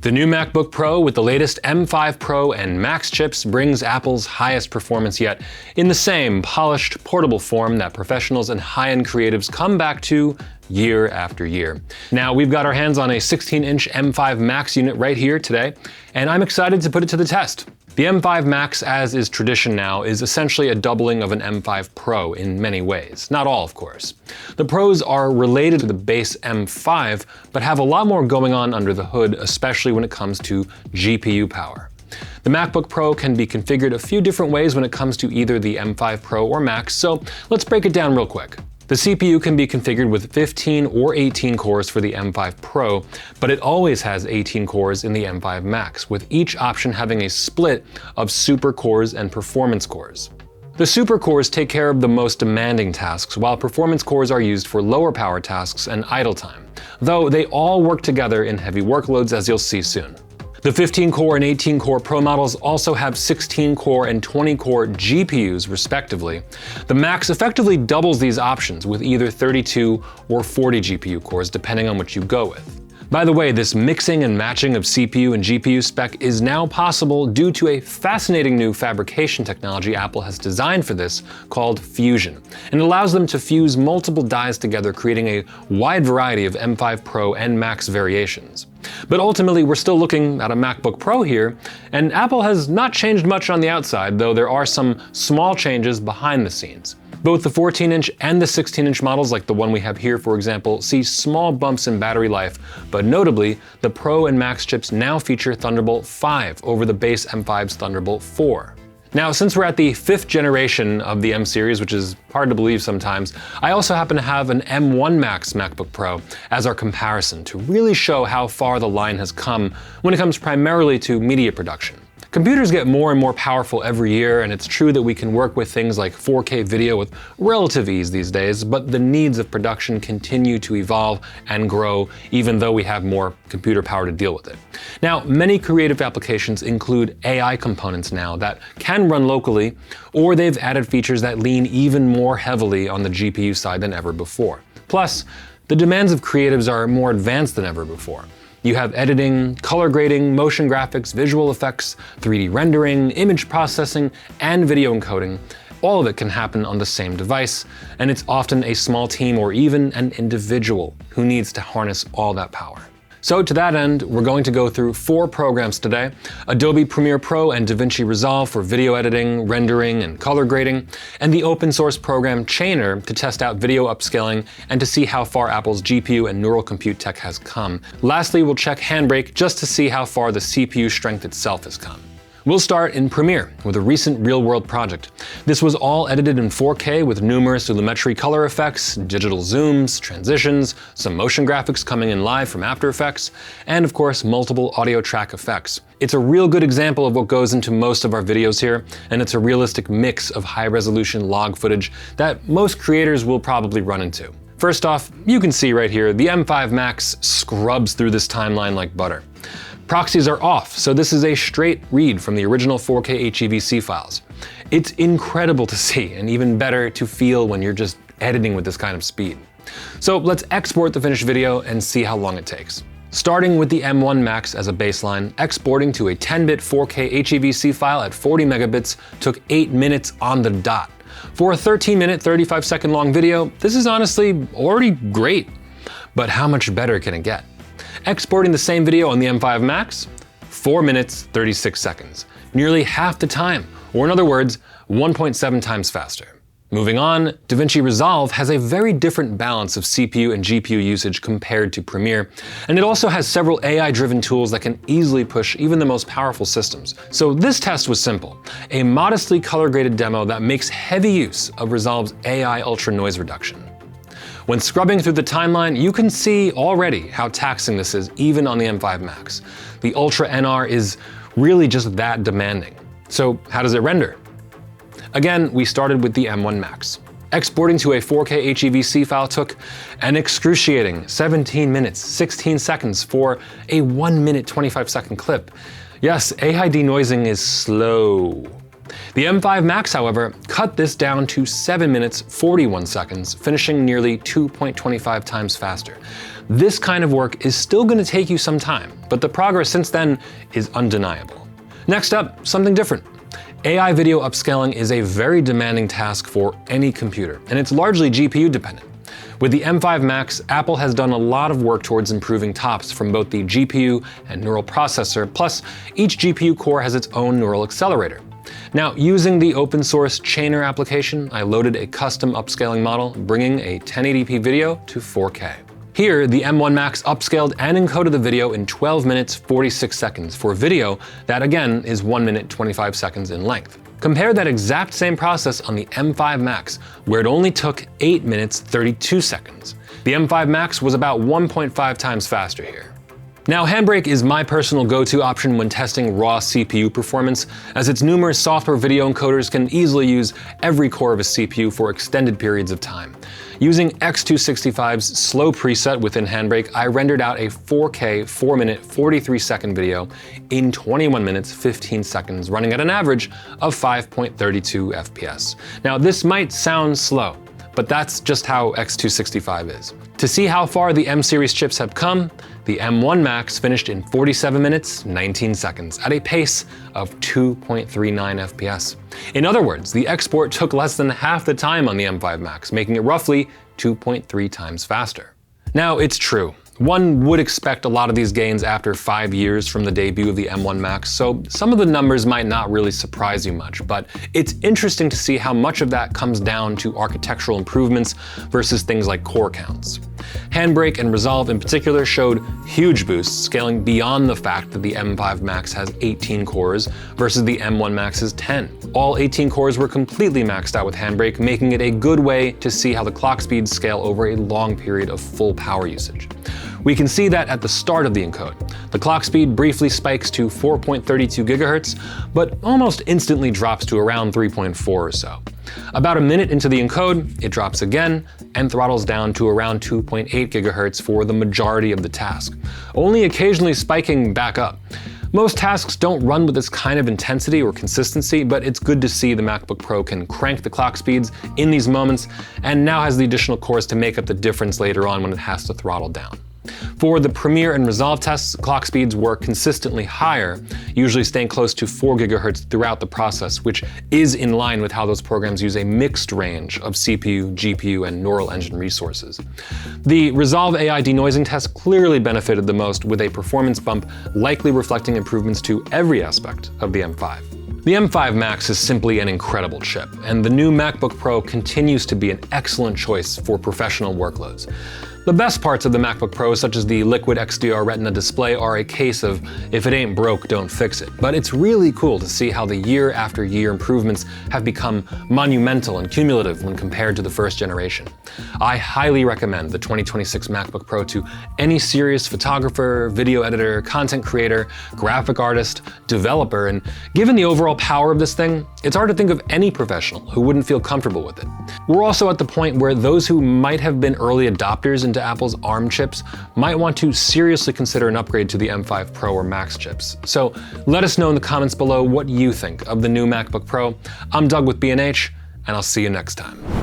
The new MacBook Pro with the latest M5 Pro and Max chips brings Apple's highest performance yet in the same polished, portable form that professionals and high-end creatives come back to year after year. Now, we've got our hands on a 16-inch M5 Max unit right here today, and I'm excited to put it to the test. The M5 Max, as is tradition now, is essentially a doubling of an M5 Pro in many ways. Not all, of course. The Pros are related to the base M5, but have a lot more going on under the hood, especially when it comes to GPU power. The MacBook Pro can be configured a few different ways when it comes to either the M5 Pro or Max, so let's break it down real quick. The CPU can be configured with 15 or 18 cores for the M5 Pro, but it always has 18 cores in the M5 Max, with each option having a split of super cores and performance cores. The super cores take care of the most demanding tasks, while performance cores are used for lower power tasks and idle time, though they all work together in heavy workloads, as you'll see soon. The 15-core and 18-core Pro models also have 16-core and 20-core GPUs, respectively. The Max effectively doubles these options with either 32 or 40 GPU cores, depending on what you go with. By the way, this mixing and matching of CPU and GPU spec is now possible due to a fascinating new fabrication technology Apple has designed for this called Fusion, and it allows them to fuse multiple dies together, creating a wide variety of M5 Pro and Max variations. But ultimately, we're still looking at a MacBook Pro here, and Apple has not changed much on the outside, though there are some small changes behind the scenes. Both the 14-inch and the 16-inch models, like the one we have here, for example, see small bumps in battery life, but notably, the Pro and Max chips now feature Thunderbolt 5 over the base M5's Thunderbolt 4. Now, since we're at the 5th generation of the M series, which is hard to believe sometimes, I also happen to have an M1 Max MacBook Pro as our comparison to really show how far the line has come when it comes primarily to media production. Computers get more and more powerful every year, and it's true that we can work with things like 4K video with relative ease these days, but the needs of production continue to evolve and grow even though we have more computer power to deal with it. Now, many creative applications include AI components now that can run locally, or they've added features that lean even more heavily on the GPU side than ever before. Plus, the demands of creatives are more advanced than ever before. You have editing, color grading, motion graphics, visual effects, 3D rendering, image processing, and video encoding. All of it can happen on the same device, and it's often a small team or even an individual who needs to harness all that power. So to that end, we're going to go through 4 programs today: Adobe Premiere Pro and DaVinci Resolve for video editing, rendering, and color grading, and the open source program Chainer to test out video upscaling and to see how far Apple's GPU and neural compute tech has come. Lastly, we'll check HandBreak just to see how far the CPU strength itself has come. We'll start in Premiere with a recent real-world project. This was all edited in 4K with numerous Lumetri color effects, digital zooms, transitions, some motion graphics coming in live from After Effects, and of course, multiple audio track effects. It's a real good example of what goes into most of our videos here, and it's a realistic mix of high-resolution log footage that most creators will probably run into. First off, you can see right here, the M5 Max scrubs through this timeline like butter. Proxies are off, so this is a straight read from the original 4K HEVC files. It's incredible to see, and even better to feel when you're just editing with this kind of speed. So let's export the finished video and see how long it takes. Starting with the M1 Max as a baseline, exporting to a 10-bit 4K HEVC file at 40 megabits took 8 minutes on the dot. For a 13-minute, 35-second long video, this is honestly already great. But how much better can it get? Exporting the same video on the M5 Max, 4 minutes, 36 seconds. Nearly half the time, or in other words, 1.7 times faster. Moving on, DaVinci Resolve has a very different balance of CPU and GPU usage compared to Premiere, and it also has several AI-driven tools that can easily push even the most powerful systems. So this test was simple, a modestly color-graded demo that makes heavy use of Resolve's AI ultra noise reduction. When scrubbing through the timeline, you can see already how taxing this is even on the M5 Max. The Ultra NR is really just that demanding. So how does it render? Again, we started with the M1 Max. Exporting to a 4K HEVC file took an excruciating 17 minutes, 16 seconds for a 1 minute, 25-second clip. Yes, AI denoising is slow. The M5 Max, however, cut this down to 7 minutes, 41 seconds, finishing nearly 2.25 times faster. This kind of work is still going to take you some time, but the progress since then is undeniable. Next up, something different. AI video upscaling is a very demanding task for any computer, and it's largely GPU dependent. With the M5 Max, Apple has done a lot of work towards improving TOPS from both the GPU and neural processor, plus each GPU core has its own neural accelerator. Now, using the open source Chainer application, I loaded a custom upscaling model, bringing a 1080p video to 4K. Here, the M1 Max upscaled and encoded the video in 12 minutes 46 seconds for video that again is 1 minute 25 seconds in length. Compare that exact same process on the M5 Max, where it only took 8 minutes 32 seconds. The M5 Max was about 1.5 times faster here. Now, HandBreak is my personal go-to option when testing raw CPU performance, as its numerous software video encoders can easily use every core of a CPU for extended periods of time. Using X265's slow preset within HandBreak, I rendered out a 4K 4-minute 43-second video in 21 minutes 15 seconds, running at an average of 5.32 FPS. Now, this might sound slow, but that's just how X265 is. To see how far the M series chips have come, the M1 Max finished in 47 minutes 19 seconds at a pace of 2.39 FPS. In other words, the export took less than half the time on the M5 Max, making it roughly 2.3 times faster. Now, it's true. One would expect a lot of these gains after 5 years from the debut of the M1 Max, so some of the numbers might not really surprise you much, but it's interesting to see how much of that comes down to architectural improvements versus things like core counts. HandBreak and Resolve in particular showed huge boosts, scaling beyond the fact that the M5 Max has 18 cores versus the M1 Max's 10. All 18 cores were completely maxed out with HandBreak, making it a good way to see how the clock speeds scale over a long period of full power usage. We can see that at the start of the encode. The clock speed briefly spikes to 4.32 GHz, but almost instantly drops to around 3.4 or so. About a minute into the encode, it drops again and throttles down to around 2.8 GHz for the majority of the task, only occasionally spiking back up. Most tasks don't run with this kind of intensity or consistency, but it's good to see the MacBook Pro can crank the clock speeds in these moments and now has the additional cores to make up the difference later on when it has to throttle down. For the Premiere and Resolve tests, clock speeds were consistently higher, usually staying close to 4 GHz throughout the process, which is in line with how those programs use a mixed range of CPU, GPU, and neural engine resources. The Resolve AI denoising test clearly benefited the most, with a performance bump likely reflecting improvements to every aspect of the M5. The M5 Max is simply an incredible chip, and the new MacBook Pro continues to be an excellent choice for professional workloads. The best parts of the MacBook Pro, such as the Liquid XDR Retina display, are a case of if it ain't broke, don't fix it. But it's really cool to see how the year after year improvements have become monumental and cumulative when compared to the first generation. I highly recommend the 2026 MacBook Pro to any serious photographer, video editor, content creator, graphic artist, developer, and given the overall power of this thing, it's hard to think of any professional who wouldn't feel comfortable with it. We're also at the point where those who might have been early adopters into Apple's ARM chips might want to seriously consider an upgrade to the M5 Pro or Max chips. So let us know in the comments below what you think of the new MacBook Pro. I'm Doug with B&H, and I'll see you next time.